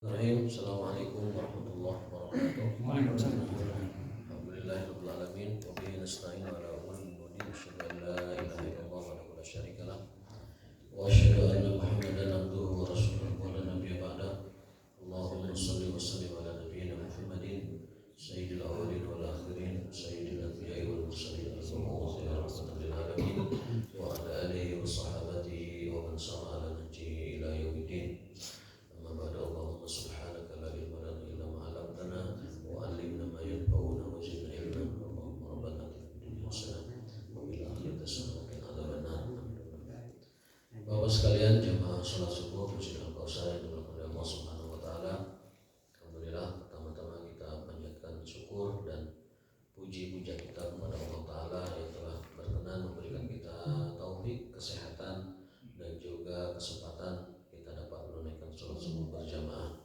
Bismillahirrahmanirrahim. Assalamualaikum warahmatullahi wabarakatuh. Waalaikumsalam. Alhamdulillahirabbil alamin wa bihi nasta'in ala umuri din. Asyhadu an la ilaha illallah wahdahu la syarika lah wa asyhadu anna Muhammadan abduhu wa rasuluhu wa la nabiyya ba'da. Allahumma shalli wa sallim ala nabiyyina Muhammadin sayyidil awwalin wal akhirin sayyidil anbiya'i wal mursalin rahmatil alamin wa ala alihi wa sahbihi wa man sara ala nahjihi ila yaumiddin. Allahumma subhanaka la ilma lana illa ma 'allamtana wa 'allimna ma yanfa'una wa zidna ilman. Allahumma rabbana atina fid dunya hasanah wa fil akhirati hasanah wa qina adzabannar. Bapak sekalian, jemaah salat subuh puji dan puasa yang dimuliakan Allah Subhanahu wa taala. Alhamdulillah, pertama-tama kita panjatkan syukur dan puji-puja kita kepada Allah taala yang telah berkenan memberikan kita taufik, kesehatan dan juga kesempatan menunaikan sholat subuh berjamaah.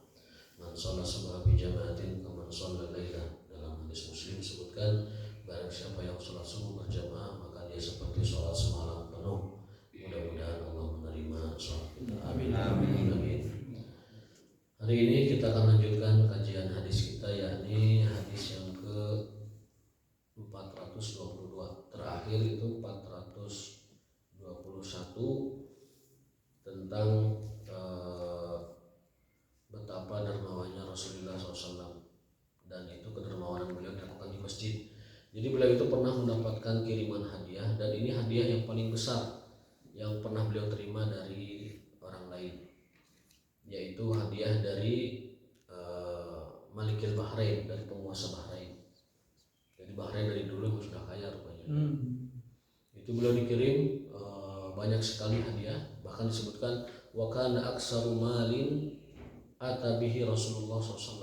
Man sholat subuh bijamaatin kaman sholat lailah. Dalam hadis Muslim disebutkan, barang siapa yang sholat subuh berjamaah maka dia seperti sholat semalam penuh. Mudah-mudahan Allah menerima sholat kita. Amin. Amin. Hari ini kita akan lanjutkan kajian hadis kita, yakni hadis yang ke 422. Terakhir itu 421 tentang betapa dermawannya Rasulullah SAW, dan itu kedermawanan beliau dilakukan di masjid. Jadi beliau itu pernah mendapatkan kiriman hadiah, dan ini hadiah yang paling besar yang pernah beliau terima dari orang lain, yaitu hadiah dari Malikil Bahrain, dari penguasa Bahrain. Jadi Bahrain dari dulu sudah kaya rupanya. Itu beliau dikirim banyak sekali hadiah, bahkan disebutkan wa kana aksaru malin atabihi Rasulullah SAW.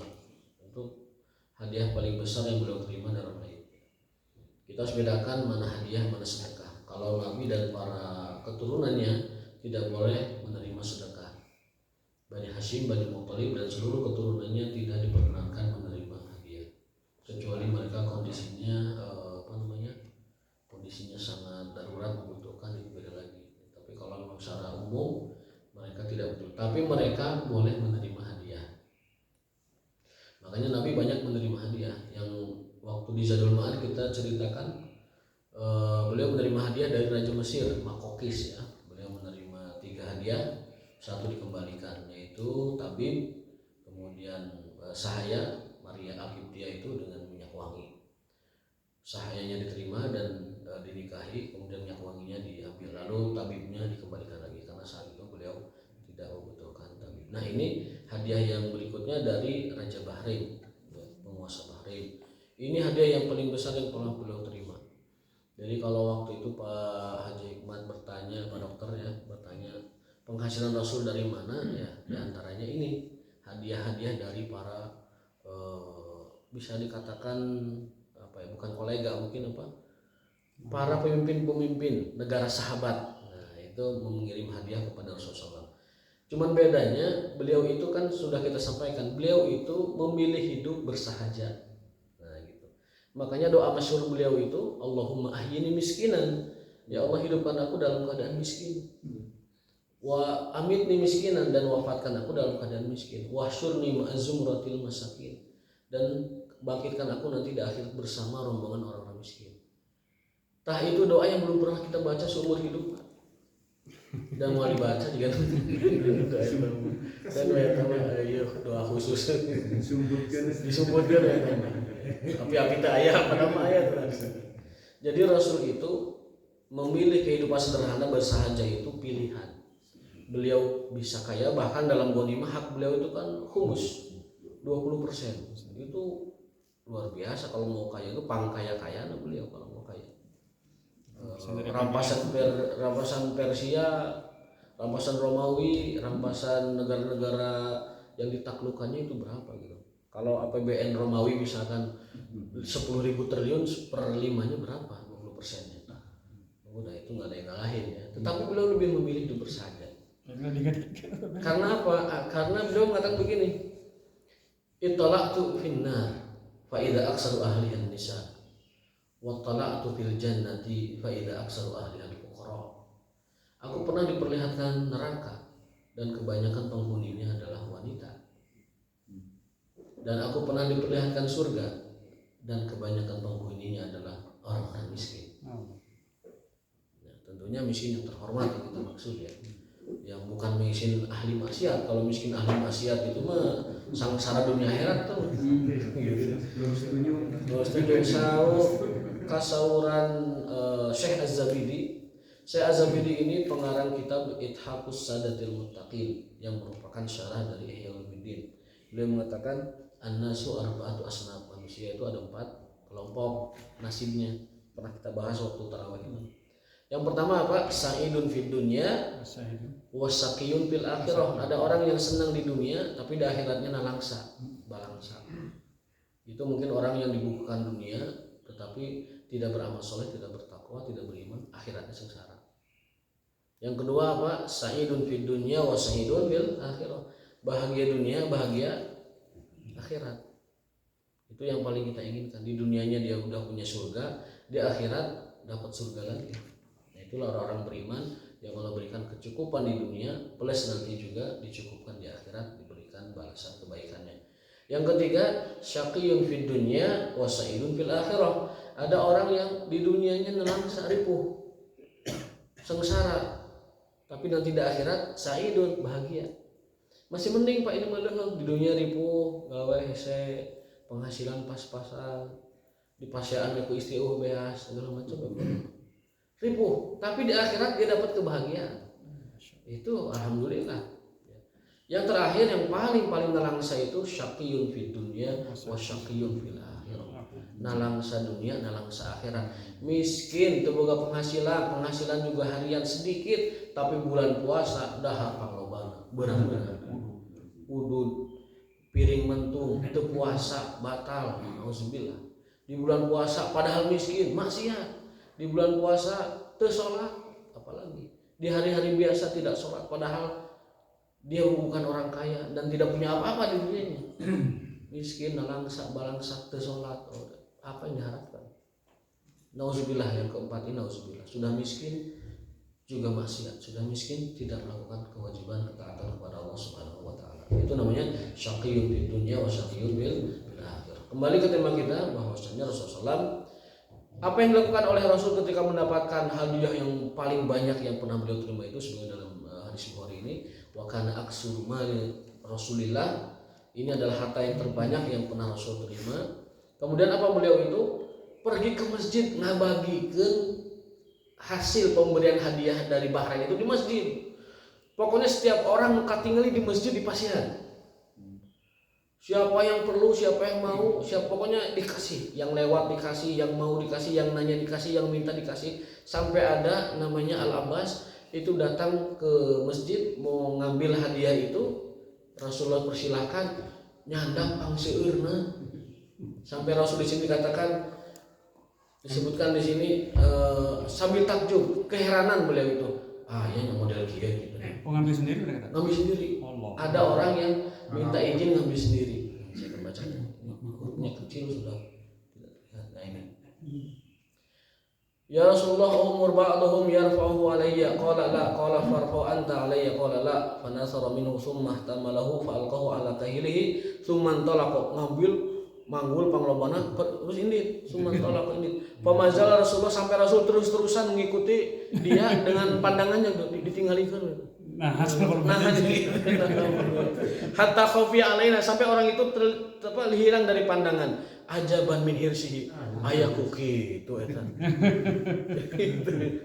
Untuk hadiah paling besar yang beliau terima dari orang lain. Kita harus bedakan mana hadiah, mana sedekah. Kalau Nabi dan para keturunannya tidak boleh menerima sedekah. Bani Hashim, Bani Muttalib dan seluruh keturunannya tidak diperkenankan menerima hadiah, kecuali mereka kondisinya kondisinya sangat darurat membutuhkan, itu beda lagi. Tapi kalau memang secara umum mereka tidak betul, tapi mereka boleh menerima hadiah. Makanya Nabi banyak menerima hadiah. Yang waktu di Zadul Ma'ad kita ceritakan, beliau menerima hadiah dari Raja Mesir, Makokis ya. Beliau menerima 3 hadiah, 1 dikembalikan, yaitu tabib, kemudian sahaya Maria Al-Qibtiyah itu dengan minyak wangi. Sahayanya diterima dan dinikahi, kemudian minyak wanginya diambil, lalu tabibnya dikembalikan lagi karena saat itu beliau tidak membutuhkan tabib. Nah, ini hadiah yang berikutnya dari Raja Bahrain, penguasa Bahrain. Ini hadiah yang paling besar yang pernah beliau terima. Jadi kalau waktu itu Pak Haji Hikmat bertanya, Pak Dokter ya, bertanya penghasilan Rasul dari mana, ya diantaranya ini hadiah-hadiah dari para bisa dikatakan bukan kolega, mungkin para pemimpin-pemimpin negara sahabat. Nah, itu mengirim hadiah kepada Rasulullah. Cuman bedanya beliau itu kan sudah kita sampaikan, beliau itu memilih hidup bersahaja. Nah, gitu. Makanya doa masyhur beliau itu, Allahumma ahyini miskinan. Ya Allah, hidupkan aku dalam keadaan miskin. Wa amitni miskinan, dan wafatkan aku dalam keadaan miskin. Wahsyurni ma'azumratil masakin, dan bangkitkan aku nanti di akhir bersama rombongan orang-orang miskin. Tah itu doa yang belum pernah kita baca seumur hidup, dan mau dibaca juga doa khusus disebutkan ya, tapi kita ayat pada ayat. Jadi Rasul itu memilih kehidupan sederhana, bersahaja itu pilihan. Beliau bisa kaya, bahkan dalam ghanimah hak beliau itu kan khumus 20%. Itu luar biasa. Kalau mau kaya itu pangkaya-kayaan beliau kalau mau kaya. Rampasan Persia, rampasan Romawi, rampasan negara-negara yang ditaklukkannya itu berapa gitu. Kalau APBN Romawi misalkan 10.000 triliun, per 5-nya berapa? 20%-nya. Udah, itu nggak ada yang ngalahin ya. Tetapi beliau lebih memilih hidup bersahaja. Karena apa? Karena beliau mengatakan begini, ittala'tu finnar fa idza aksaru ahliha an-nisa wa tala'tu fil jannati fa idza aksaru ahliha al-fuqara. Aku pernah diperlihatkan neraka dan kebanyakan penghuninya adalah wanita. dan aku pernah diperlihatkan surga dan kebanyakan penghuninya adalah orang-orang miskin. Ya, tentunya miskin yang terhormat yang kita maksud ya. Yang bukan miskin ahli maksiat. Kalau miskin ahli maksiat itu mah sangsara dunia akhirat tuh. Belum setuju. Kasauran Syekh Az-Zabidi. Syekh Az-Zabidi ini pengarang kitab Ithaqus Sadatil Muttaqin yang merupakan syarah dari Ihya Ulumuddin. Beliau mengatakan an-nasu arba'atu asnaf. Manusia itu ada 4 kelompok nasibnya. Pernah kita bahas waktu tarawih itu. Yang pertama apa? Sa'idun fid dunya wa saqiyun fil akhirah. Ada orang yang senang di dunia tapi di akhiratnya nalangsa, balangsa. Itu mungkin orang yang dibukukan dunia tetapi tidak beramal soleh, tidak bertakwa, tidak beriman, akhiratnya sengsara. Yang kedua apa? Sa'idun fid dunya wa sa'idun fil akhirah. Bahagia dunia, bahagia akhirat. Itu yang paling kita inginkan. Di dunianya dia udah punya surga, di akhirat dapat surga lagi. Nah, itulah orang-orang beriman yang Allah berikan kecukupan di dunia, plus nanti juga dicukupkan di akhirat, diberikan balasan kebaikannya. Yang ketiga, syaqiyun fid dunya wa sa'idun fil akhirah. Ada orang yang di dunianya nelangsa ripuh, sengsara, tapi nanti di akhirat sa'idun, bahagia. Masih mending Pak ini malah di dunia ripuh, gawe hese, penghasilan pas-pasan, di pasean ku istri beas segala macam ripuh, tapi di akhirat dia dapat kebahagiaan. Itu alhamdulillah. Yang terakhir yang paling nalangsa itu syaqiyun fid dunya wa syaqiyun fil akhirah. Nalangsa dunia, nalangsa akhirat. Miskin teu boga penghasilan juga harian sedikit, tapi bulan puasa dahar panglobana, beurang-beurang. Udud, piring mentung, teu puasa batal, auzubillah. Di bulan puasa padahal miskin, maksiat. Di bulan puasa teu salat, apalagi. Di hari-hari biasa tidak salat padahal dia bukan orang kaya dan tidak punya apa-apa di dunianya. Miskin, nalangsa, balangsa, teu salat. Apa yang diharapkan? Nauzubillah, yang keempat ini nauzubillah. Sudah miskin juga maksiat, sudah miskin tidak melakukan kewajiban ketaatan kepada Allah Subhanahu wa taala. Itu namanya syaqiyun fid dunya wa syaqiyun bil akhirah. Kembali ke tema kita bahwasanya Rasulullah SAW, apa yang dilakukan oleh Rasul ketika mendapatkan hadiah yang paling banyak yang pernah beliau terima itu sebagai dalam hadis Bukhari ini, wa kana aksuru mali Rasulillah, ini adalah harta yang terbanyak yang pernah Rasul terima. Kemudian apa beliau itu? Pergi ke masjid ngabagikan hasil pemberian hadiah dari Bahrain itu di masjid. Pokoknya setiap orang katingali di masjid di pasian. Siapa yang perlu, siapa yang mau, pokoknya dikasih. Yang lewat dikasih, yang mau dikasih, yang nanya dikasih, yang minta dikasih. Sampai ada namanya Al-Abbas itu datang ke masjid mau ngambil hadiah itu, Rasulullah persilahkan nyandang pangseueurna. Sampai Rasul di sini dikatakan, disebutkan di sini sambil takjub, keheranan beliau itu. Ya model kieu gitu. Ngambil sendiri mereka? Ngambil sendiri. Allah. Ada orang yang minta izin ngambil sendiri. Saya akan bacanya. Hurufnya kecil sudah tidak terlihat. Nah ini. Ya Rasulullah, umur ba'duhum yarfa'uhu alayya qala la qala farfa'u anta alayya qala la fa nasara minhu summa ihtamalahu fa alqahu ala kahilihi summa talaqa, ngambil manggul panglobana terus ini summa talaqa ini pamazal Rasulullah sampai Rasul terus-terusan mengikuti dia dengan pandangannya ditinggalkan. Hatta khafi alaina, sampai orang itu hilang dari pandangan. Ajaban min hirsihi, ayaku gitu eta.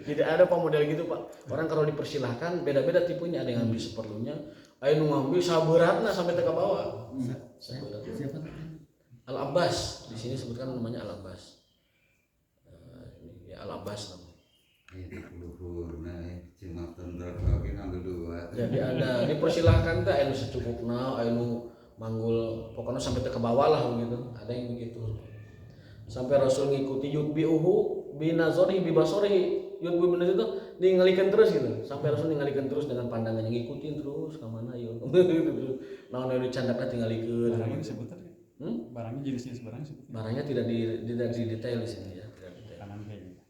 Jadi ada pemodel gitu Pak. Orang kalau dipersilahkan beda-beda tipenya, ada yang ngambil seperlunya, ada yang ngambil saberatna sampai ke bawah. Siapa? Al-Abbas, di sini sebutkan namanya Al-Abbas. Ya Al-Abbas namanya. Jadi ada dipersilahkan teh anu secukupna, anu manggul pokoknya sampai ke bawah lah begitu. Ada yang begitu. Sampai Rasul ngikuti yutbi'uhu binazarihi bibasarihi. Yutbi'uhu binazarihi itu ningalikeun terus gitu. Sampai Rasul ningalikeun terus dengan pandangannya, ngikutin terus ka mana yeuh. Naon anu candakna tingalikeun. Barangnya disebutkan ya? Barangnya jenisnya barangnya disebutkan. Barangnya tidak di detail di sini ya, tidak detail. Kanan kayaknya.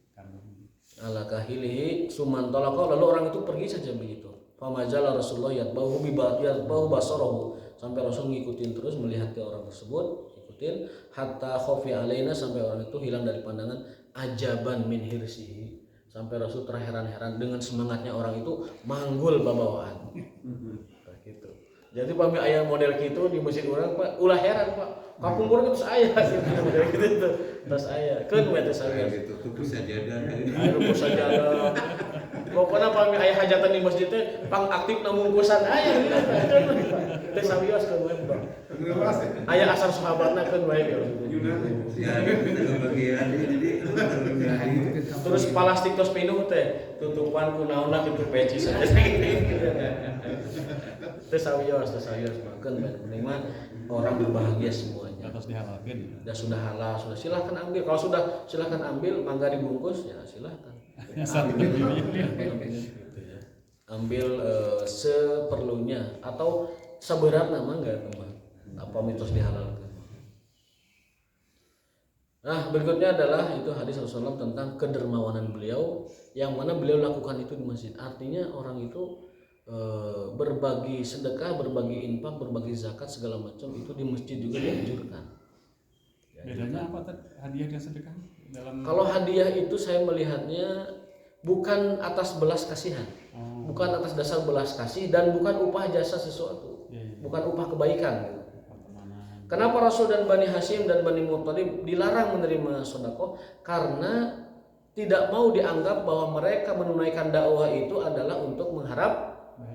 Ala kahilihi sumantolako, lalu orang itu pergi saja begitu. Famajala Rasulullah yatbahu basarahu, sampai Rasul ngikutin terus melihat orang tersebut, ikutin hatta khofi alaina, sampai orang itu hilang dari pandangan, ajaban min hirsihi, sampai Rasul terheran-heran dengan semangatnya orang itu manggul babawaan. Nah, gitu. Jadi pami aya model gitu di masjid orang Pak, ulah heran Pak. Kampung urang terus aya gitu model gitu tuh. Terus aya keun we teh saya gitu tuh sajadah. aya rumus sajadah. Pokoknya pami aya hajatan di masjid teh pang aktif na mungkusan aya gitu. Teh sawios keun we Pak. Aya asar sahabatna keun we gitu. Ya, itu bagian jadi Terus plastik tos pinuh teh tutupan kunaonna kitu peci saja. Teu sawios makan mending mah orang berbahagia semuanya. Atas dihalalkan. Sudah halal, sudah silahkan ambil. Kalau sudah silahkan ambil, mangga dibungkus ya silahkan. Gitu ya. Ambil seperlunya atau seberatnya mangga teman. Apa mitos dihalalkan. Nah berikutnya adalah itu hadis Rasulullah tentang kedermawanan beliau, yang mana beliau lakukan itu di masjid. Artinya orang itu berbagi sedekah, berbagi infak, berbagi zakat segala macam itu di masjid juga dianjurkan. Bedanya apa tadi hadiah dan sedekah dalam? Kalau hadiah itu saya melihatnya bukan atas belas kasihan, bukan atas dasar belas kasih, dan bukan upah jasa sesuatu, bukan upah kebaikan. Kenapa Rasul dan Bani Hashim dan Bani Muttalib dilarang menerima sedekah? Karena tidak mau dianggap bahwa mereka menunaikan dakwah itu adalah untuk mengharap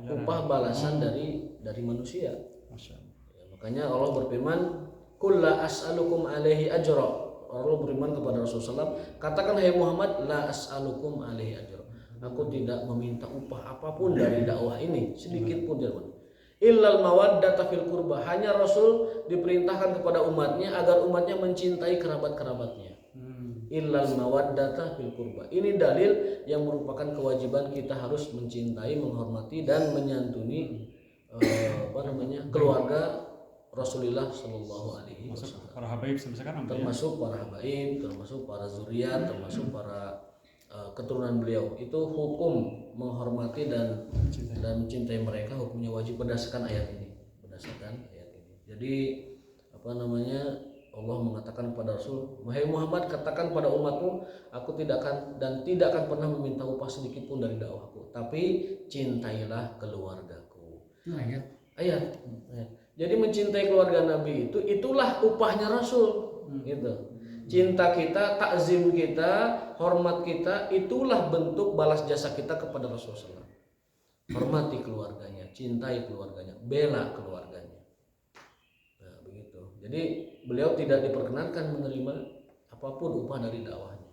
upah balasan dari manusia. Ya, makanya Allah berfirman, "Qul la as'alukum alaihi ajra." Allah beriman kepada Rasulullah, katakan hai Muhammad, la as'alukum alaihi ajra. Aku tidak meminta upah apapun dari dakwah ini, sedikit pun tidak. Illal mawaddata fil qurba, hanya Rasul diperintahkan kepada umatnya agar umatnya mencintai kerabat-kerabatnya. Illal mawaddata fil qurba. Ini dalil yang merupakan kewajiban kita harus mencintai, menghormati dan menyantuni keluarga Rasulullah Shallallahu Alaihi Wasallam. Para habaib sekarang termasuk para habaib, termasuk para zuriat, termasuk para keturunan beliau. Itu hukum menghormati dan mencintai mereka, hukumnya wajib berdasarkan ayat ini. Jadi Allah mengatakan kepada Rasul, "Wahai Muhammad, katakan pada umatmu, aku tidak akan pernah meminta upah sedikit pun dari dakwahku, tapi cintailah keluargaku." Itu Ayat. Jadi mencintai keluarga Nabi itulah upahnya Rasul. Gitu. Cinta kita, takzim kita, hormat kita, itulah bentuk balas jasa kita kepada Rasulullah. Hormati keluarganya, cintai keluarganya, bela keluarganya. Nah, begitu. Jadi beliau tidak diperkenankan menerima apapun upah dari dakwahnya.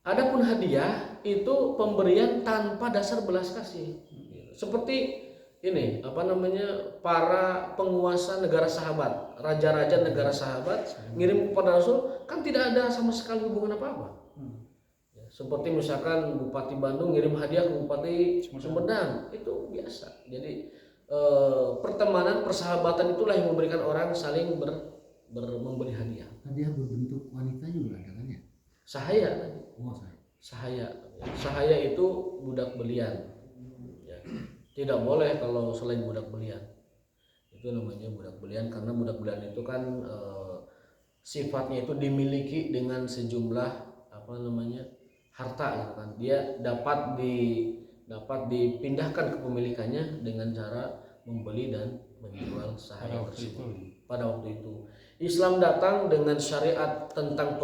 Adapun hadiah itu pemberian tanpa dasar belas kasih. Seperti ini para penguasa negara sahabat, raja-raja negara sahabat ngirim kepada Rasul, kan tidak ada sama sekali hubungan apa-apa. Ya, seperti misalkan Bupati Bandung ngirim hadiah ke Bupati Sumedang, itu biasa. Jadi pertemanan, persahabatan itulah yang memberikan orang saling memberi hadiah. Hadiah berbentuk wanita juga ada kan ya? Sahaya. Sahaya. Sahaya itu budak belian. Tidak boleh kalau selain budak belian. Itu namanya budak belian, karena budak belian itu kan sifatnya itu dimiliki dengan sejumlah harta gitu kan. Dia dapat dipindahkan kepemilikannya dengan cara membeli dan menjual sahaya tersebut. Pada waktu itu Islam datang dengan syariat tentang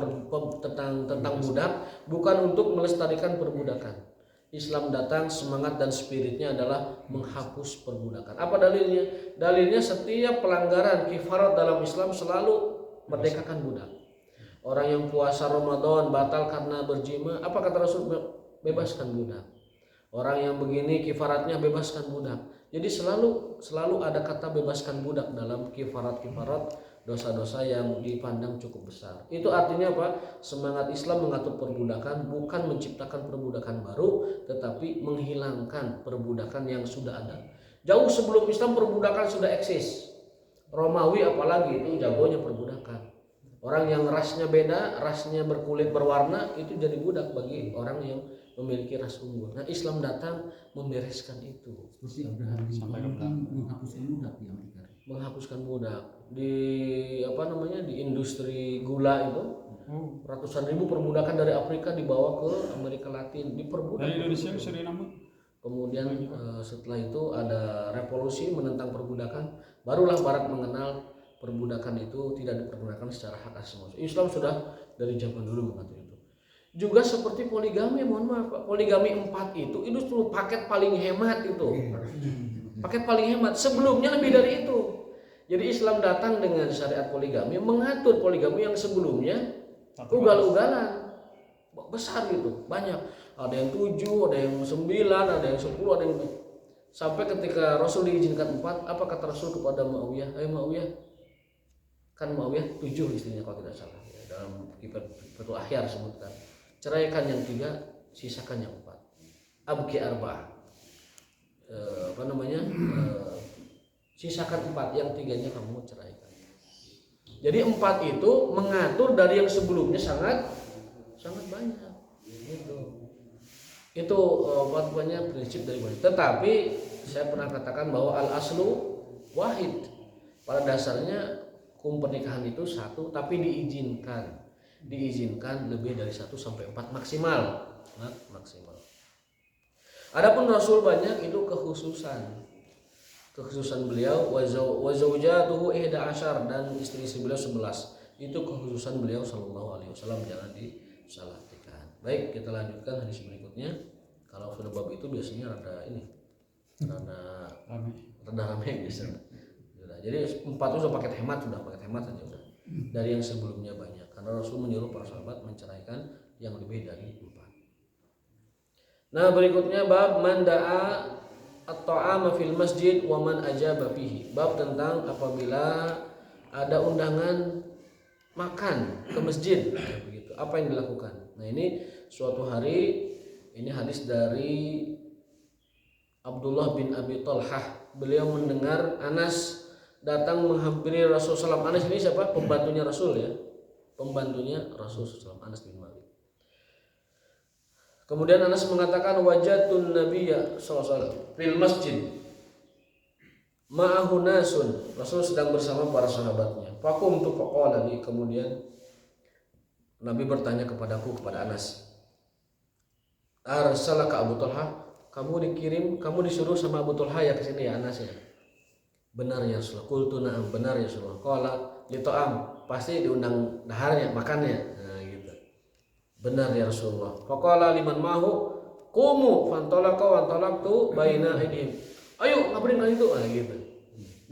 budak, bukan untuk melestarikan perbudakan. Islam datang semangat dan spiritnya adalah menghapus perbudakan. Apa dalilnya? Dalilnya setiap pelanggaran kifarat dalam Islam selalu merdekakan budak. Orang yang puasa Ramadan batal karena berjima, apa kata Rasul? Bebaskan budak. Orang yang begini kifaratnya bebaskan budak. Jadi selalu ada kata bebaskan budak dalam kifarat dosa-dosa yang dipandang cukup besar. Itu artinya apa? Semangat Islam mengatur perbudakan bukan menciptakan perbudakan baru, tetapi menghilangkan perbudakan yang sudah ada. Jauh sebelum Islam perbudakan sudah eksis. Romawi apalagi itu jagonya perbudakan. Orang yang rasnya beda, rasnya berkulit berwarna itu jadi budak bagi orang yang memiliki ras unggul. Nah, Islam datang membereskan itu. Seperti Abraham Sampai Lincoln ke kan menghapuskan budak di Amerika. Menghapuskan budak di di industri gula itu Oh, ratusan ribu perbudakan dari Afrika dibawa ke Amerika Latin, diperbudak. dari Indonesia ke Suriname. Kemudian setelah itu ada revolusi menentang perbudakan, barulah Barat mengenal perbudakan itu tidak dipergunakan secara hak asasi manusia. Islam sudah dari zaman dulu mengatur itu. Juga seperti poligami, mohon maaf Pak, poligami 4 itu tuh paket paling hemat itu. Paket paling hemat, sebelumnya lebih dari itu. Jadi Islam datang dengan syariat poligami, mengatur poligami yang sebelumnya ugal-ugalan besar gitu, banyak. Ada yang 7, ada yang 9, ada yang 10, ada yang sampai ketika Rasul diizinkan 4, apa kata Rasul kepada Muawiyah? Ayo Muawiyah, kan Muawiyah 7 istrinya kalau tidak salah ya, dalam Fathul Akhyar sebutkan. Ceraikan yang 3, sisakan yang 4. Abki arba'ah. Sisakan 4, yang 3-nya kamu ceraikan. Jadi 4 itu mengatur dari yang sebelumnya sangat banyak. Itu prinsip dari wahid. Tetapi saya pernah katakan bahwa al aslu wahid. Pada dasarnya hukum pernikahan itu 1, tapi diizinkan lebih dari 1 sampai 4 maksimal. Maksimal. Adapun Rasul banyak itu kekhususan beliau wa zaujatuhu 11 dan istri-istri beliau 11. Itu kekhususan beliau sallallahu alaihi wasallam, jangan disalahkan. Baik, kita lanjutkan hadis berikutnya. Kalau sudah bab itu biasanya rada rame biasanya. Jadi 4 itu sudah paket hemat aja udah. Dari yang sebelumnya banyak. Karena Rasul menyuruh para sahabat menceraikan yang lebih dari 4. Nah, berikutnya bab manda'a at-ta'ama fil masjid wa man ajaba fihi. Bab tentang apabila ada undangan makan ke masjid, begitu. Apa yang dilakukan? Nah, ini suatu hari, ini hadis dari Abdullah bin Abi Talhah. Beliau mendengar Anas datang menghampiri Rasulullah SAW. Anas ini siapa? Pembantunya Rasul ya. Pembantunya Rasulullah SAW, Anas bin Malik. Kemudian Anas mengatakan wajatun Nabiyya sallallahu fil masjid ma'ahu nasun. Rasul sedang bersama para sahabatnya. Faqumtu faqala li, kemudian Nabi bertanya kepada Anas. Arsalaka Abu Talha, kamu disuruh sama Abu Talha ya ke sini ya Anas ya. Benar ya Rasulullah. Qultu na'am, benar ya Rasulullah. Qala li ta'am, pasti diundang daharnya, makannya. Benar ya Rasulullah. Faqala liman mahu qumu fantalaqtu baina aydihim. Ayo ngabarin kali itu gitu.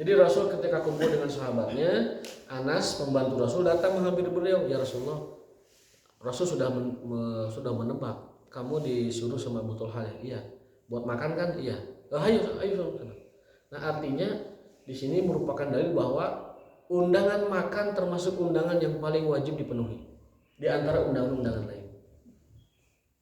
Jadi Rasul ketika kumpul dengan sahabatnya, Anas pembantu Rasul datang menghampiri beliau, ya Rasulullah. Rasul sudah menebak kamu disuruh sama Abu Talha ya? Iya. Buat makan kan? Iya. Ayo. Nah, artinya di sini merupakan dalil bahwa undangan makan termasuk undangan yang paling wajib dipenuhi di antara undangan-undangan lain.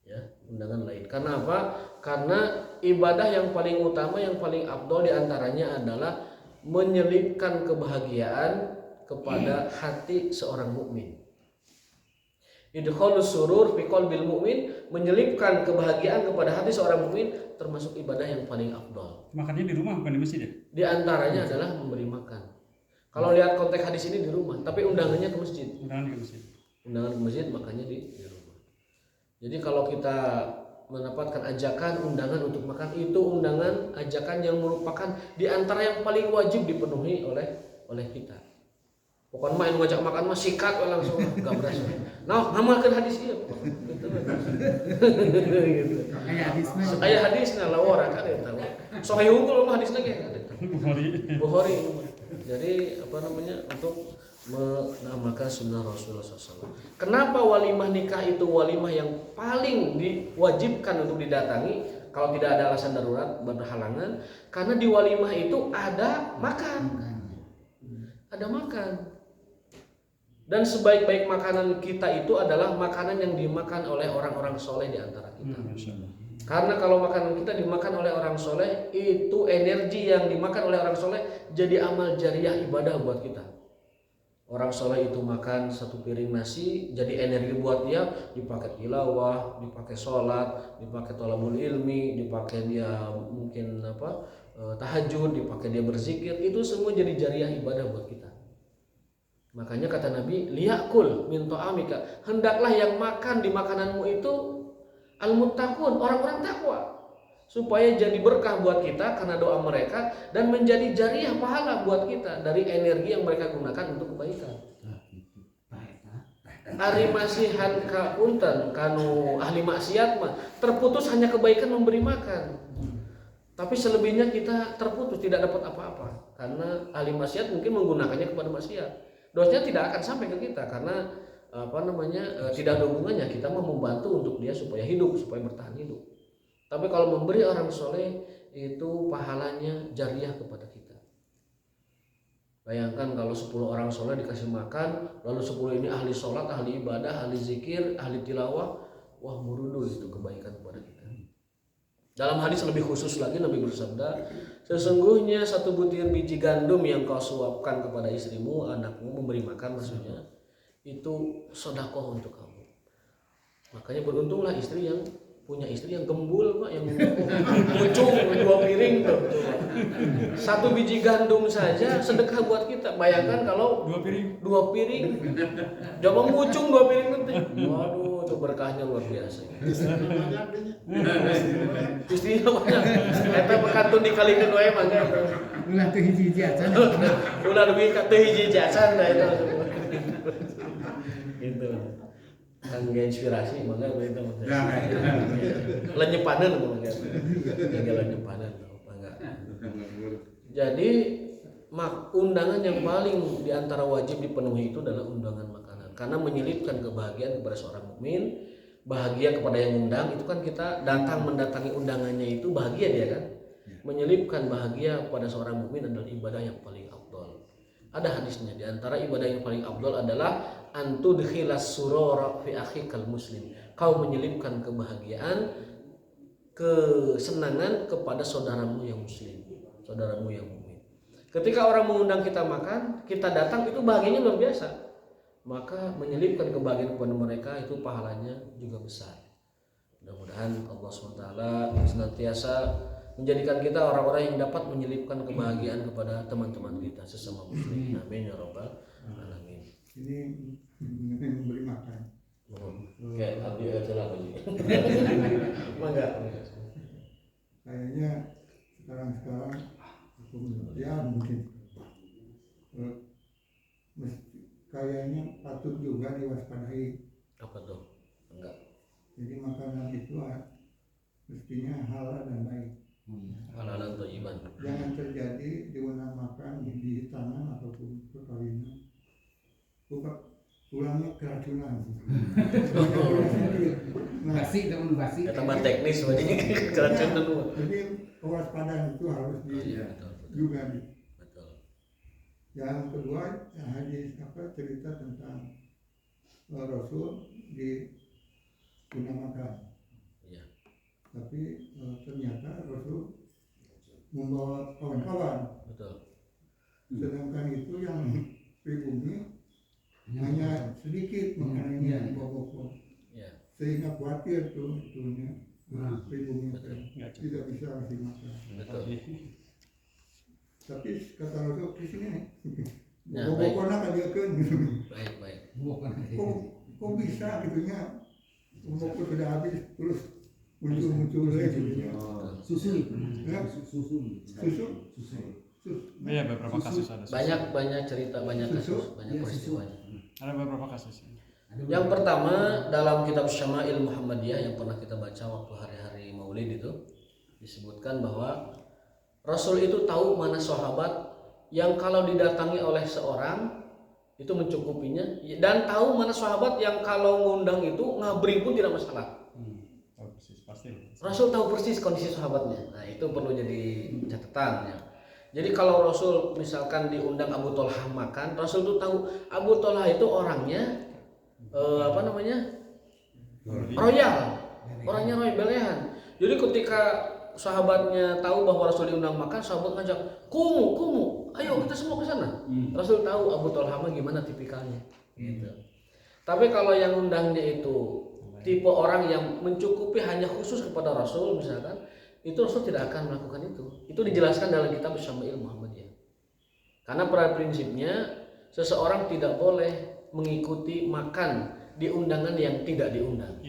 Ya, undangan lain. Karena apa? Karena ibadah yang paling utama, yang paling afdol di antaranya adalah menyelipkan kebahagiaan kepada hati seorang mukmin. Idkhalus surur fi qalbil mu'min, menyelipkan kebahagiaan kepada hati seorang mukmin termasuk ibadah yang paling afdol. Makannya di rumah bukan di masjid ya? Di antaranya adalah memberi makan. Kalau lihat konteks hadis ini di rumah, tapi undangannya ke masjid. Undangan ke masjid. Undangan ke masjid, makanya di rumah. Jadi kalau kita mendapatkan ajakan undangan untuk makan, itu undangan ajakan yang merupakan di antara yang paling wajib dipenuhi oleh kita. Pokoknya main ngajak makan mah sikat langsung enggak berasa. Nah, ngamalkeun hadis ieu. Gitu. Aya hadisna lawara kan eta. Sahih hukum mah hadisna ge. Bukhari. Jadi untuk mengamalkan sunnah Rasulullah SAW. Kenapa walimah nikah itu walimah yang paling diwajibkan untuk didatangi kalau tidak ada alasan darurat berhalangan? Karena di walimah itu ada makan. Ada makan. Dan sebaik-baik makanan kita itu adalah makanan yang dimakan oleh orang-orang soleh di antara kita. Karena kalau makanan kita dimakan oleh orang soleh, itu energi yang dimakan oleh orang soleh jadi amal jariah ibadah buat kita. orang soleh itu makan satu piring nasi jadi energi buat dia, dipakai tilawah, dipakai sholat, dipakai thalabul ilmi, dipakai dia mungkin tahajud, dipakai dia berzikir, itu semua jadi jariah ibadah buat kita. Makanya kata Nabi, liyakul min ta'amika, hendaklah yang makan di makananmu itu al-muttaqun, orang-orang takwa, supaya jadi berkah buat kita karena doa mereka dan menjadi jariah pahala buat kita dari energi yang mereka gunakan untuk kebaikan. Ari masihan ka punten kanu ahli maksiat mah terputus hanya kebaikan memberi makan. Tapi selebihnya kita terputus, tidak dapat apa-apa karena ahli maksiat mungkin menggunakannya kepada maksiat. Dosanya tidak akan sampai ke kita karena tidak ada hubungannya, kita mau membantu untuk dia supaya hidup, supaya bertahan hidup. Tapi kalau memberi orang soleh itu pahalanya jariah kepada kita. Bayangkan kalau 10 orang soleh dikasih makan, lalu 10 ini ahli sholat, ahli ibadah, ahli zikir, ahli tilawah, wah murudu itu kebaikan kepada kita. Dalam hadis lebih khusus lagi Nabi bersabda, sesungguhnya satu butir biji gandum yang kau suapkan kepada istrimu, anakmu, memberi makan maksudnya, itu sedekah untuk kamu. Makanya beruntunglah istri yang punya istri yang gembul Pak, yang muncung 2 piring tuh. Satu biji gandum saja sedekah buat kita. Bayangkan kalau 2 piring. Coba muncung 2 piring nanti. Waduh, itu berkahnya luar biasa. Istrinya banyak. Eta bekantun dikalikan wae mangga. Ulah teu hiji-hiji acan. Ulah lebih ka teu hiji jasan da itu. Gitu. Kangge inspirasi mangga itu mah. Lenyepaneun mangga. Kangge lenyepaneun mangga. Jadi undangan yang paling diantara wajib dipenuhi itu adalah undangan makanan, karena menyelipkan kebahagiaan kepada seorang mukmin. Bahagia kepada yang undang itu kan kita datang mendatangi undangannya itu bahagia dia kan. Menyelipkan bahagia kepada seorang mukmin adalah ibadah yang paling afdal. Ada hadisnya, di antara ibadah yang paling afdal adalah antudkhilas surura fi akhikal muslim. Kau menyelipkan kebahagiaan, kesenangan kepada saudaramu yang muslim, saudaramu yang mukmin. Ketika orang mengundang kita makan, kita datang, itu bahagianya luar biasa. Maka menyelipkan kebahagiaan kepada mereka itu pahalanya juga besar. Mudah-mudahan Allah SWT senantiasa menjadikan kita orang-orang yang dapat menyelipkan kebahagiaan kepada teman-teman kita sesama muslim. Amin ya rabbal alamin. Ini memberi makan. Kayak abdi aja lah bagi. Mangga. Kayaknya sekarang ya mungkin kayaknya patut juga diwaspadai. Apa tuh? Enggak. Jadi makanan itu mestinya halal dan baik. Halalan thayyiban. Jangan terjadi diundang makan di tangan ataupun perkawinan. Pulangnya keracunan. Basi teman basi. Ya tambah teknis berarti keracunan dulu. Jadi kewaspadaan itu harus juga di. Betul. Yang kedua, hadis cerita tentang Rasul di makan. Iya. Tapi ternyata Rasul membawa kawan-kawan. Betul. Sedangkan itu yang pribumi hanya sedikit makanannya dibawa. Iya. Sehingga khawatir itunya pribumi tidak bisa kasih makan. Betul. Tapi kata Rasul di sini Ya, bokona kadiakeun gitu. Baik. Kok bisa gitunya? Umurku sudah habis terus muncul lagi gitu. Susu. Iya, beberapa kasus ada. Banyak cerita, banyak kasus, banyak Iya, peristiwa. Ada beberapa kasus. Yang pertama dalam kitab Syama'il Muhammadiyah yang pernah kita baca waktu hari-hari Maulid itu disebutkan bahwa Rasul itu tahu mana sahabat yang kalau didatangi oleh seorang itu mencukupinya, dan tahu mana sahabat yang kalau ngundang itu ngabring pun tidak masalah. Tahu persis pasti. Rasul tahu persis kondisi sahabatnya. Nah, itu perlu jadi catatan ya. Jadi kalau Rasul misalkan diundang Abu Thalhah makan, Rasul tuh tahu Abu Thalhah itu orangnya royal, orangnya royal belehan. Jadi ketika sahabatnya tahu bahwa Rasul diundang makan, sahabat ngajak kumu, ayo kita semua ke sana. Rasul tahu Abu Thalha gimana tipikalnya gitu. Tapi kalau yang undangnya itu tipe orang yang mencukupi hanya khusus kepada Rasul misalkan, itu Rasul tidak akan melakukan itu. Itu dijelaskan dalam kitab Syama'il Muhammadiyah. Karena pada prinsipnya seseorang tidak boleh mengikuti makan di undangan yang tidak diundang.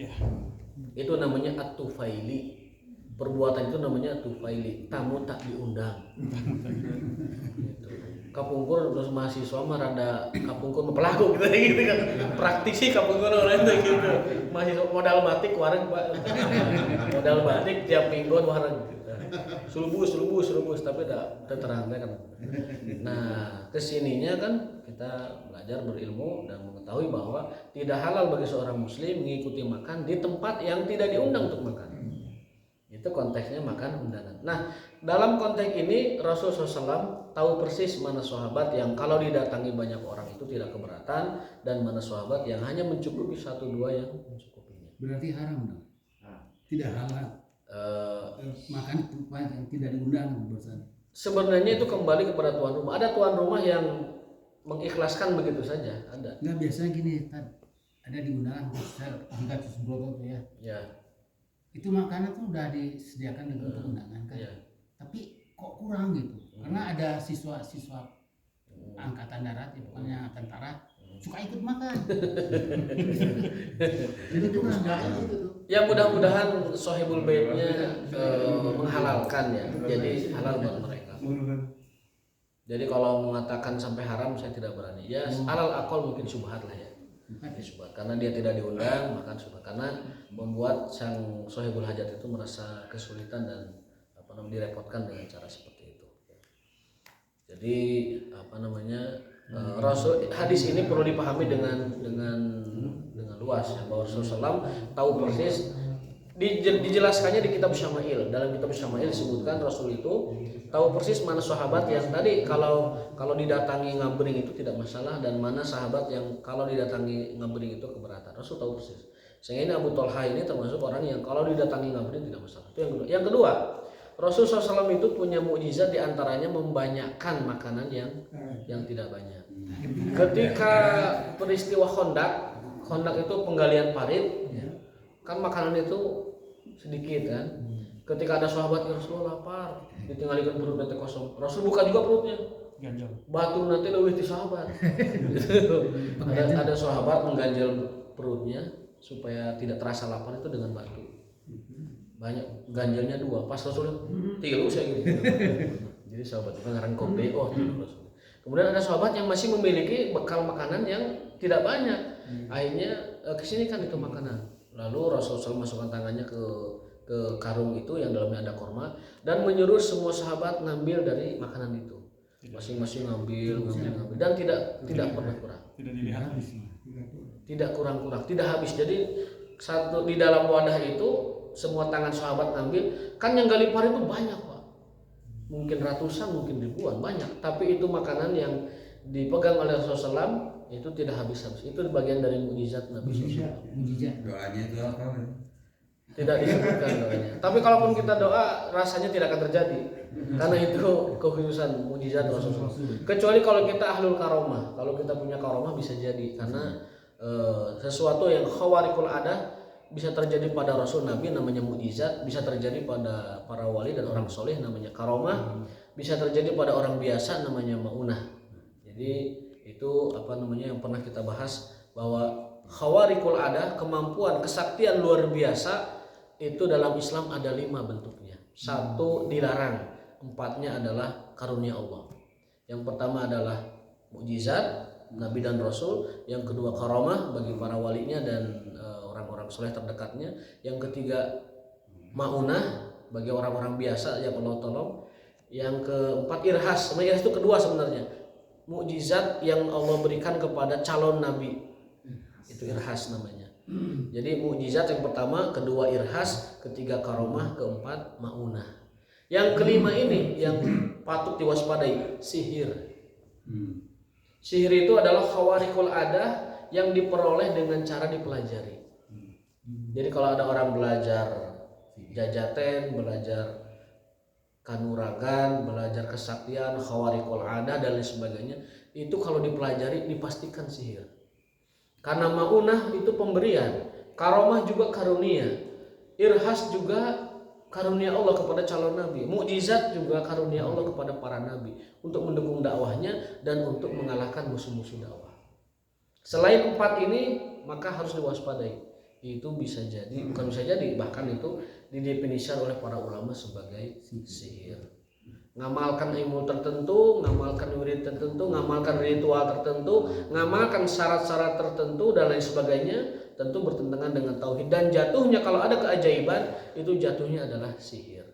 Itu namanya at-tufaili. Perbuatan itu namanya tufaili, tamu tak diundang. Gitu. Kapungkur terus mahasiswa mah rada kapungkur pelaku gitu kan. Praktisi kapungkur orang itu gitu. Mahasiswa modal batik wareng Pak. Modal batik tiap mingguan wareng gitu. Sulubus tapi tak terang kan. Nah, kesininya kan kita belajar berilmu dan mengetahui bahwa tidak halal bagi seorang muslim mengikuti makan di tempat yang tidak diundang untuk makan. Itu konteksnya makan undangan. Nah, dalam konteks ini Rasulullah SAW tahu persis mana sahabat yang kalau didatangi banyak orang itu tidak keberatan dan mana sahabat yang hanya mencukupi 1-2 yang mencukupinya. Berarti haram dong. Tidak halal. Makan tempat yang tidak diundang bosan. Sebenarnya itu kembali kepada tuan rumah. Ada tuan rumah yang mengikhlaskan begitu saja, ada. Enggak, biasanya gini, ada di undangan besar angkat Broto tuh ya. Ya. Itu makanan tuh udah disediakan dengan untuk undangan kan. Ya. Tapi kok kurang gitu. Karena ada siswa-siswa angkatan darat ya pokoknya tentara suka ikut makan. Jadi kurang enggak gitu tuh. Ya mudah-mudahan Sohibul Baitnya menghalalkan ya. Jadi halal buat mereka. Jadi kalau mengatakan sampai haram saya tidak berani. Ya alal akal mungkin subhat lah ya. Subhat karena dia tidak diundang makan subhat karena membuat sang Sohibul Hajat itu merasa kesulitan dan direpotkan dengan cara seperti itu. Jadi Rasul hadis ini perlu dipahami dengan luas ya, bahwa Rasulullah tahu persis dijelaskannya di kitab Syama'il. Dalam kitab Syama'il disebutkan Rasul itu tahu persis mana sahabat yang tadi kalau didatangi ngabring itu tidak masalah dan mana sahabat yang kalau didatangi ngabring itu keberatan. Rasul tahu persis. Sehingga ini Abu Thalha ini termasuk orang yang kalau didatangi ngabring tidak masalah. Itu yang kedua. Yang kedua, Rasul SAW itu punya mukjizat diantaranya membanyakkan makanan yang tidak banyak. Ketika peristiwa Khandaq itu penggalian parit, kan makanan itu sedikit kan. Ketika ada sahabat yang Rasulullah lapar, ditinggalkan perut nanti kosong. Rasul buka juga perutnya. Ganjal. Batu nanti lebih di sahabat. ada sahabat mengganjal perutnya supaya tidak terasa lapar itu dengan batu. Banyak ganjalnya 2. Pas Rasul tilu saya gitu. Jadi sahabat itu ngarang kopi Rasul. Kemudian ada sahabat yang masih memiliki bekal makanan yang tidak banyak. Akhirnya kesini kan itu makanan. Lalu Rasulullah masukkan tangannya ke karung itu yang dalamnya ada korma dan menyuruh semua sahabat ngambil dari makanan itu. Masing-masing ngambil dan tidak pernah kurang. Tidak dilihat habis. Tidak kurang, tidak habis. Jadi satu di dalam wadah itu semua tangan sahabat ngambil, kan yang gali par itu banyak Pak, mungkin ratusan, mungkin ribuan, banyak. Tapi itu makanan yang dipegang oleh Rasulullah itu tidak habis-habis. Itu bagian dari mukjizat Nabi SAW. Doanya itu apa? Tidak disebutkan doanya. Tapi kalaupun kita doa rasanya tidak akan terjadi, karena itu kekhususan mukjizat Rasulullah. Kecuali kalau kita ahlul karomah, kalau kita punya karomah bisa jadi karena sesuatu yang khawarikul adah bisa terjadi pada Rasul Nabi namanya mukjizat, bisa terjadi pada para wali dan orang soleh namanya karomah, bisa terjadi pada orang biasa namanya maunah. Jadi itu yang pernah kita bahas bahwa khawarikul adah, kemampuan kesaktian luar biasa itu dalam Islam ada 5 bentuknya. 1 dilarang, 4-nya adalah karunia Allah. Yang pertama adalah mukjizat Nabi dan Rasul, yang kedua karomah bagi para walinya dan orang-orang soleh terdekatnya, yang ketiga maunah bagi orang-orang biasa yang Allah tolong, yang keempat irhas. Irhas itu kedua sebenarnya, mukjizat yang Allah berikan kepada calon nabi, itu irhas namanya. Jadi mukjizat yang pertama, kedua irhas, ketiga karomah, keempat maunah. Yang kelima ini yang patut diwaspadai, sihir. Sihir itu adalah khawarikul adah yang diperoleh dengan cara dipelajari. Jadi kalau ada orang belajar jajaten, belajar kanuragan, belajar kesaktian, khawariqul adah dan lain sebagainya, itu kalau dipelajari dipastikan sihir. Karena maunah itu pemberian, karomah juga karunia, irhas juga karunia Allah kepada calon nabi, mukjizat juga karunia Allah kepada para nabi untuk mendukung dakwahnya dan untuk mengalahkan musuh-musuh dakwah. Selain 4 ini maka harus diwaspadai. Itu bisa jadi, bukan bisa jadi, bahkan itu didefinisikan oleh para ulama sebagai sihir. Ngamalkan ilmu tertentu, ngamalkan wirid tertentu, ngamalkan ritual tertentu, ngamalkan syarat-syarat tertentu dan lain sebagainya, tentu bertentangan dengan tauhid, dan jatuhnya kalau ada keajaiban itu jatuhnya adalah sihir.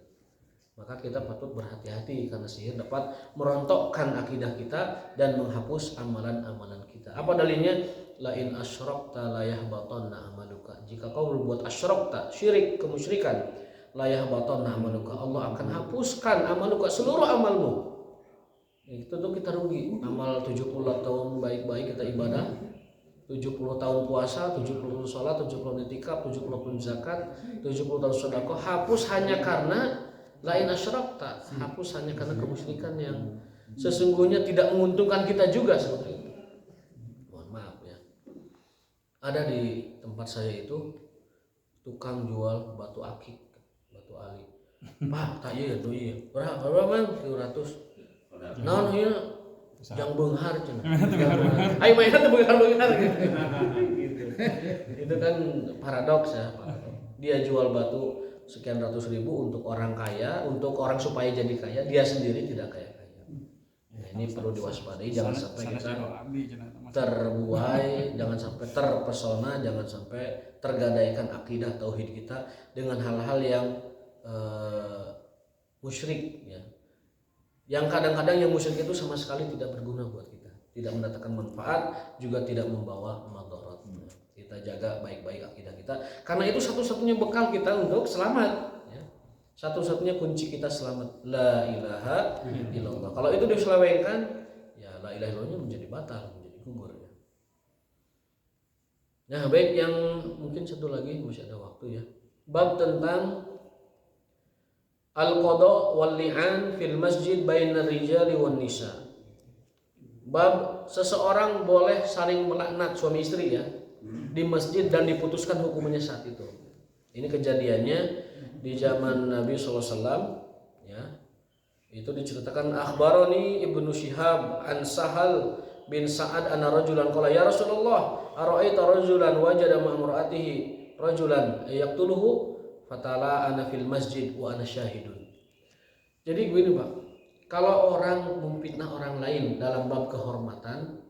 Maka kita patut berhati-hati karena sihir dapat merontokkan akidah kita dan menghapus amalan-amalan kita. Apa dalilnya? La in asyrakta la yahbatanna amaluka. Jika kau berbuat asyrakta, syirik, kemusyrikan, la yahbatanna amaluka, Allah akan hapuskan amaluka, seluruh amalmu. Itu tuh kita rugi. Amal 70 tahun baik-baik kita ibadah, 70 tahun puasa, 70 sholat, 70 itikaf, 70 zakat, 70 tahun sedekah, hapus hanya karena lain asyrakta, hapus hanya karena kemusyrikan yang sesungguhnya tidak menguntungkan kita juga seperti itu. Mohon maaf ya. Ada di tempat saya itu tukang jual batu akik, batu ali. Pak, tak iya tuh iya. Berapa man? 200. Naon ieu? Jang beunghar cenah. Ayo mainan tuh beunghar-beunghar gitu. Itu kan paradoks ya, Pak. Dia jual batu sekian ratus ribu untuk orang kaya, untuk orang supaya jadi kaya, dia sendiri tidak kaya-kaya. Nah, ini perlu diwaspadai, jangan sampai kita terbuai, jangan sampai terpesona, jangan sampai tergadaikan akidah tauhid kita dengan hal-hal yang musyrik ya. Yang kadang-kadang yang musyrik itu sama sekali tidak berguna buat kita, tidak mendatangkan manfaat, juga tidak membawa madarat. Kita jaga baik-baik akidah kita, karena itu satu-satunya bekal kita untuk selamat ya. Satu-satunya kunci kita selamat, la ilaha illallah. Kalau itu diselewengkan ya, la ilaha illallahnya menjadi batal, menjadi gugur ya. Nah baik, yang mungkin satu lagi, masih ada waktu ya, bab tentang al-qada wal li'an fil masjid bainar rijali wan nisa. Bab seseorang boleh saling melaknat, suami istri ya, di masjid dan diputuskan hukumannya saat itu. Ini kejadiannya di zaman Nabi SAW ya. Itu diceritakan, akhbarani Ibnu Syihab an Sahal bin Sa'ad anna rajulan qala ya Rasulullah ara'aita rajulan wajada ma'muratihi rajulan yaqtuluhu fatala ana fil masjid wa ana syahidun. Jadi begini Pak, kalau orang memfitnah orang lain dalam bab kehormatan,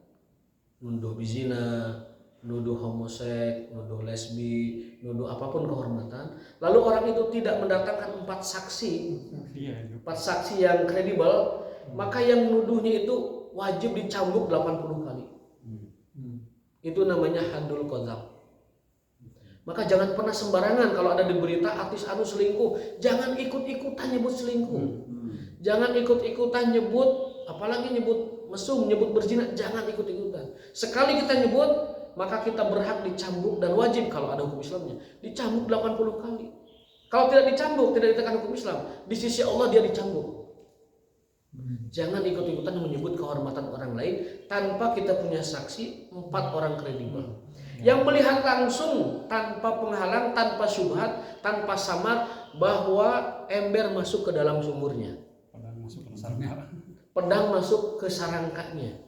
nuduh bizina, nuduh homoseks, nuduh lesbi, nuduh apapun kehormatan, lalu orang itu tidak mendatangkan 4 saksi, 4 saksi yang kredibel, maka yang nuduhnya itu wajib dicambuk 80 kali. Itu namanya haddul qadzaf. Maka jangan pernah sembarangan kalau ada di berita artis anu selingkuh, jangan ikut-ikutan nyebut selingkuh. Jangan ikut-ikutan nyebut, apalagi nyebut mesum, nyebut berzina, jangan ikut-ikutan. Sekali kita nyebut, maka kita berhak dicambuk dan wajib kalau ada hukum Islamnya dicambuk 80 kali. Kalau tidak dicambuk, tidak ditekan hukum Islam, di sisi Allah dia dicambuk. Jangan ikut-ikutan menyebut kehormatan orang lain tanpa kita punya saksi 4 orang kredibel yang melihat langsung tanpa penghalang, tanpa syubhat, tanpa samar bahwa ember masuk ke dalam sumurnya, pedang masuk ke sarangkanya.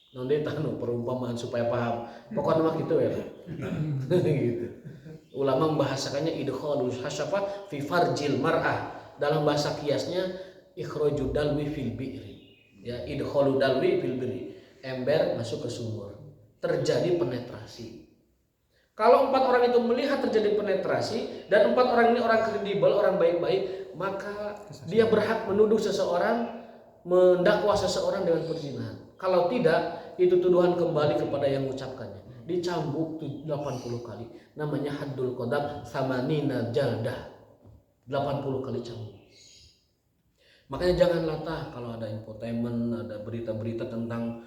Nanti tanu perumpamaan supaya paham. Pokoknya mah gitu ya. Gitu. Ulama membahasakannya idkhalul hasyafa fi farjil mar'ah. Dalam bahasa kiasnya ikhraju dalwi fil bi'ri. Ya, idkhalu dalwi fil bi'ri. Ember masuk ke sumur. Terjadi penetrasi. Kalau 4 orang itu melihat terjadi penetrasi dan 4 orang ini orang kredibel, orang baik-baik, maka dia berhak menuduh seseorang, mendakwa seseorang dengan perzinahan. Kalau tidak, itu tuduhan kembali kepada yang mengucapkannya. Dicambuk 80 kali. Namanya haddul qadzaf tsamanina jaldah. 80 kali cambuk. Makanya jangan latah kalau ada infotainment, ada berita-berita tentang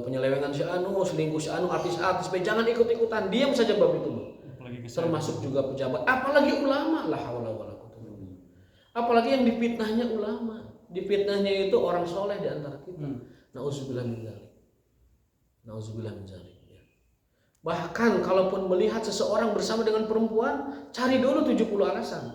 penyelewengan si anu, selingkuh si anu, artis-artis, jangan ikut-ikutan, diam saja bab itu, Bang. Termasuk juga pejabat, apalagi ulama, la haula wala quwwata illa billah. Apalagi yang difitnahnya ulama, difitnahnya itu orang soleh di antara kita. Nauzubillah min dzalik. Nauzubillah min dzalik. Bahkan kalaupun melihat seseorang bersama dengan perempuan, cari dulu 70 alasan.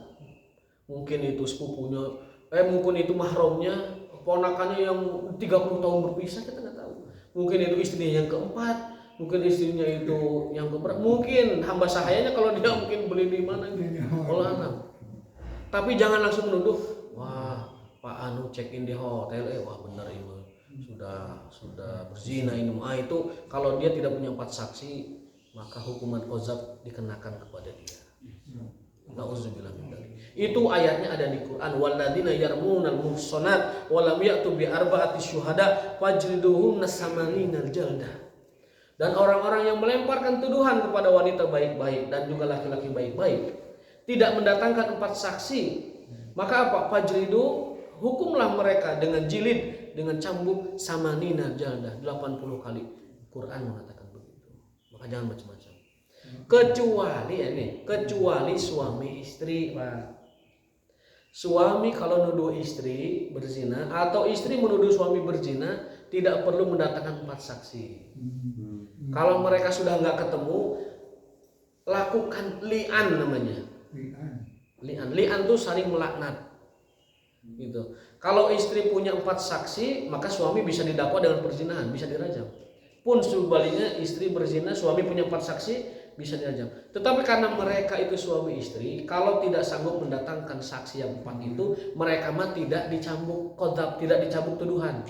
Mungkin itu sepupunya, mungkin itu mahramnya, ponakannya yang 30 tahun berpisah, kita nggak tahu. Mungkin itu istrinya yang keempat, mungkin istrinya itu yang keberapa, mungkin hamba sahayanya kalau dia mungkin beli di mana gitu. Allah alam. Tapi jangan langsung menuduh, wah Pak Anu check in di hotel, wah benar ini sudah berzina ini. Itu kalau dia tidak punya 4 saksi, maka hukuman qadzaf dikenakan kepada dia. Nauzubillah min dzalik. Itu ayatnya ada di Quran, walladzina yarmunal muhsanat wa lam ya'tu bi arba'ati syuhada fajliduhum nasamanina jaldah. Dan orang-orang yang melemparkan tuduhan kepada wanita baik-baik dan juga laki-laki baik-baik, tidak mendatangkan 4 saksi, maka apa? Fajlidu, hukumlah mereka dengan jilid, dengan cambuk samanina jaldah, 80 kali. Quran mengatakan begitu. Maka jangan macam-macam. Kecuali suami istri, Pak. Suami kalau nuduh istri berzina atau istri menuduh suami berzina tidak perlu mendatangkan 4 saksi. Kalau mereka sudah nggak ketemu, lakukan li'an namanya. Li'an itu saling melaknat. Gitu. Kalau istri punya 4 saksi, maka suami bisa didakwa dengan perzinahan, bisa dirajam. Pun sebaliknya istri berzina, suami punya 4 saksi, bisa dirajam. Tetapi karena mereka itu suami istri, kalau tidak sanggup mendatangkan saksi yang 4 itu, mereka mah tidak dicambuk qadzaf, tidak dicambuk tuduhan.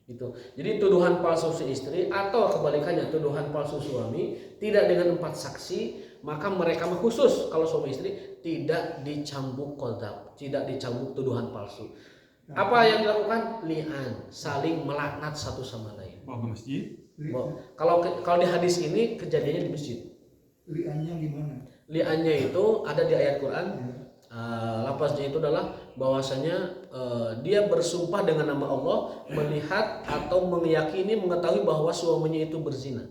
Gitu. Jadi tuduhan palsu si istri atau kebalikannya tuduhan palsu suami tidak dengan 4 saksi, maka mereka mah khusus kalau suami istri tidak dicambuk qadzaf, tidak dicambuk tuduhan palsu. Apa yang dilakukan? Li'an, saling melaknat satu sama lain. Bawa ke masjid. Kalau di hadis ini kejadiannya di masjid. Li'annya gimana? Li'annya itu ada di ayat Quran. Lafaznya itu adalah bahwasanya dia bersumpah dengan nama Allah, melihat atau meyakini, mengetahui bahwa suaminya itu berzina.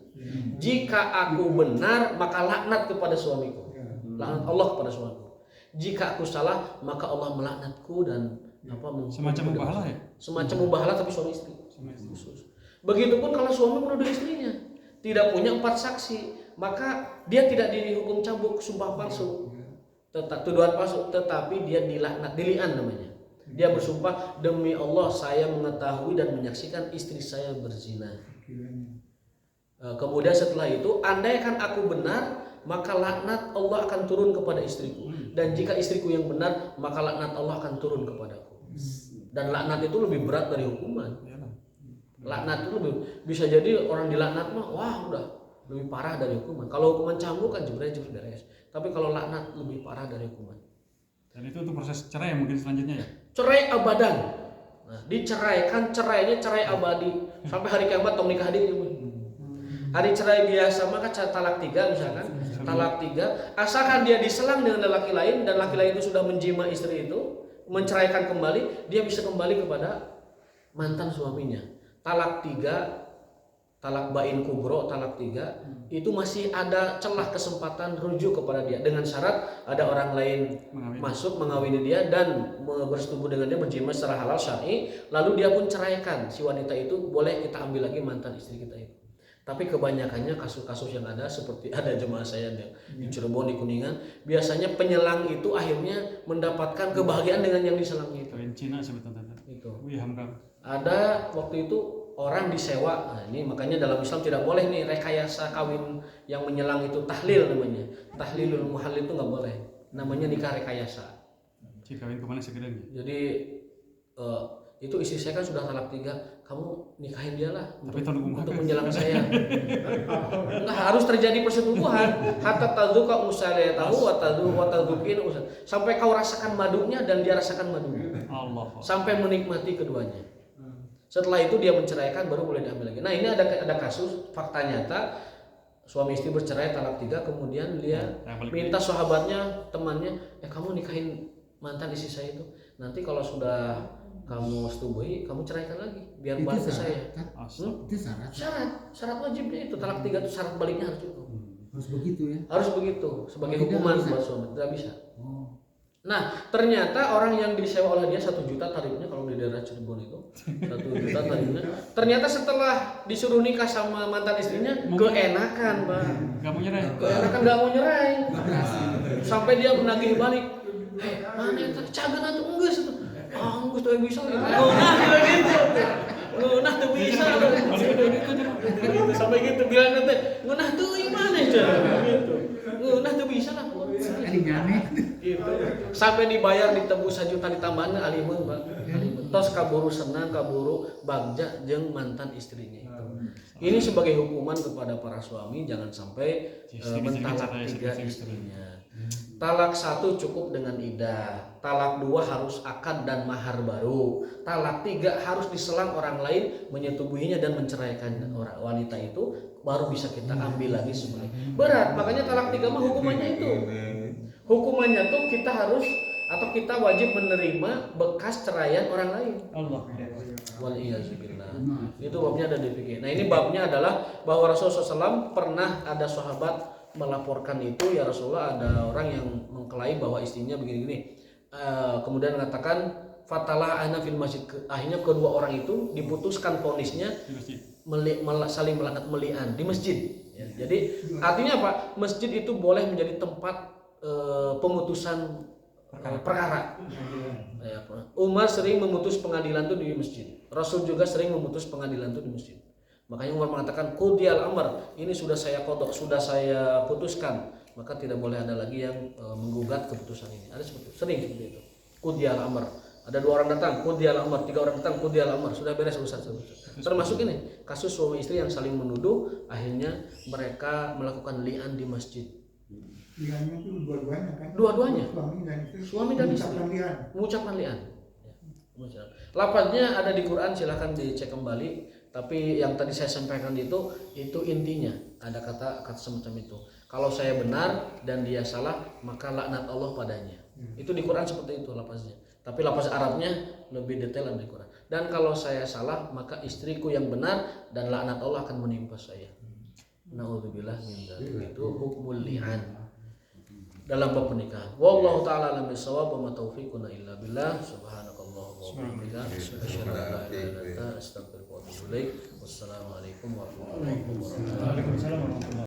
Jika aku benar, maka laknat kepada suamiku. Laknat Allah kepada suamiku. Jika aku salah, maka Allah melaknatku dan Semacam mubahalah ya? Semacam mubahalah tapi suami istri. Begitupun kalau suami menuduh istrinya tidak punya 4 saksi, maka dia tidak dihukum cambuk sumpah palsu, tuduhan palsu, tetapi dia dilaknat, dili'an namanya. Dia bersumpah, demi Allah saya mengetahui dan menyaksikan istri saya berzina. Kemudian setelah itu, andaikan aku benar, maka laknat Allah akan turun kepada istriku. Dan jika istriku yang benar, maka laknat Allah akan turun kepadaku. Dan laknat itu lebih berat dari hukuman. Laknat itu lebih, bisa jadi orang dilaknat mah wah udah lebih parah dari hukuman. Kalau hukuman cambuk kan jebret beres. Tapi kalau laknat lebih parah dari hukuman. Dan itu untuk proses cerai mungkin selanjutnya ya? Cerai abadan. Nah, diceraikan, cerainya cerai abadi sampai hari kiamat tong nikah deui. Hari cerai biasa maka talak 3 misalkan, talak 3, asalkan dia diselang dengan laki lain dan laki lain itu sudah menjima istri itu, menceraikan kembali, dia bisa kembali kepada mantan suaminya. Talak 3, talak bain kubro, talak 3 itu masih ada celah kesempatan rujuk kepada dia dengan syarat ada orang lain masuk mengawini dia dan bersetubuh dengan dia, berjima secara halal syar'i, lalu dia pun ceraikan si wanita itu, boleh kita ambil lagi mantan istri kita itu. Tapi kebanyakannya kasus-kasus yang ada seperti ada jemaah saya di Cirebon, di Kuningan, biasanya penyelang itu akhirnya mendapatkan kebahagiaan dengan yang diselangnya itu. Kawin Cina sebetulnya. Itu. Ada waktu itu orang disewa. Nah, ini makanya dalam Islam tidak boleh nih rekayasa kawin yang menyelang itu, tahlil namanya. Tahlilul muhallil itu nggak boleh. Namanya nikah rekayasa. Si kawin kemana sekedarnya? Jadi itu istri saya kan sudah talak 3, kamu nikahin dia lah untuk menjelang saya. Nggak harus terjadi persetubuhan. Hatta tadzuqa usalayatahu wa tadzuqin sampai kau rasakan madunya dan dia rasakan madunya. Allah. Sampai menikmati keduanya. Setelah itu dia menceraikan, baru boleh diambil lagi. Nah ini ada kasus fakta nyata, suami istri bercerai talak 3, kemudian dia minta sahabatnya, temannya, kamu nikahin mantan istri saya itu. Nanti kalau sudah kamu setubuhi, kamu ceraikan lagi biar balik ke saya. Itu syarat wajibnya itu. Talak 3 itu syarat baliknya harus itu. Harus begitu ya. Harus begitu sebagai hukuman buat suami, tidak bisa. Nah, ternyata orang yang disewa oleh dia 1 juta tarifnya kalau di daerah Cirebon itu 1 juta tarifnya. Ternyata setelah disuruh nikah sama mantan istrinya, keenakan, Pak. Gak mau nyerah. Keenakan nggak mau nyerai. Sampai dia menagih balik. Mana itu? Cagan atau enggak itu? Enggak tuh yang bisa. Ngunah tuh bisa. Sampai gitu bilang nanti, ngunah tuh gimana itu? Gitu. Ngunah tuh bisa lah. Sekali aneh. Gitu. Sampai dibayar ditebus 1 juta ditambahan alimun, Pak. Tos kaburu senang, kaburu bagja jeung mantan istrinya itu. Ini sebagai hukuman kepada para suami, jangan sampai mentalak 3 istrinya. Talak 1 cukup dengan iddah. Talak 2 harus akad dan mahar baru. Talak 3 harus diselang orang lain menyetubuhinya dan menceraikan orang wanita itu, baru bisa kita ambil lagi sebagai berat. Makanya talak 3 mah hukumannya itu. Hukumannya tuh kita harus atau kita wajib menerima bekas ceraian orang lain. Allah. Waliyazubillah. Itu babnya ada di fikih. Nah, ini babnya adalah bahwa Rasulullah SAW pernah ada sahabat melaporkan itu, ya Rasulullah, ada orang yang mengklaim bahwa istrinya begini-gini. Kemudian mengatakan fatalah ana fil masjid. Akhirnya kedua orang itu diputuskan vonisnya saling melanggar melian di masjid. Ya, jadi artinya apa? Masjid itu boleh menjadi tempat pemutusan perkara. Ya, Umar sering memutus pengadilan itu di masjid. Rasul juga sering memutus pengadilan itu di masjid. Makanya Umar mengatakan qudiyal amr, ini sudah saya kodok, sudah saya putuskan, maka tidak boleh ada lagi yang menggugat keputusan ini. Ada seperti itu, sering seperti itu. Qudiyal amr. Ada 2 orang datang, qudiyal amr, 3 orang datang, qudiyal amr, sudah beres urusan. Termasuk ini kasus suami istri yang saling menuduh, akhirnya mereka melakukan li'an di masjid. Liannya itu dua-duanya kan? Dua-duanya. Suami dan istri. Suami dan istri. Mengucapkan lian. Mengucapkan li'an. Ya, lafaznya ada di Quran, silahkan dicek kembali. Tapi yang tadi saya sampaikan itu intinya ada kata semacam itu. Kalau saya benar dan dia salah, maka laknat Allah padanya. Itu di Quran seperti itu lafaznya. Tapi lafaz Arabnya lebih detail di Quran. Dan kalau saya salah, maka istriku yang benar dan laknat Allah akan menimpa saya. Nauzubillah min dzalik. Itu hukmul li'an dalam bab pernikahan. Wallahu taala alam bisawab wa ma taufiquna illa billah. Subhanakallahumma wa bihamdika asyhadu an la ilaha illa anta astaghfiruka wa atubu ilaik. Wassalamualaikum warahmatullahi wabarakatuh. Waalaikumsalam warahmatullahi wabarakatuh.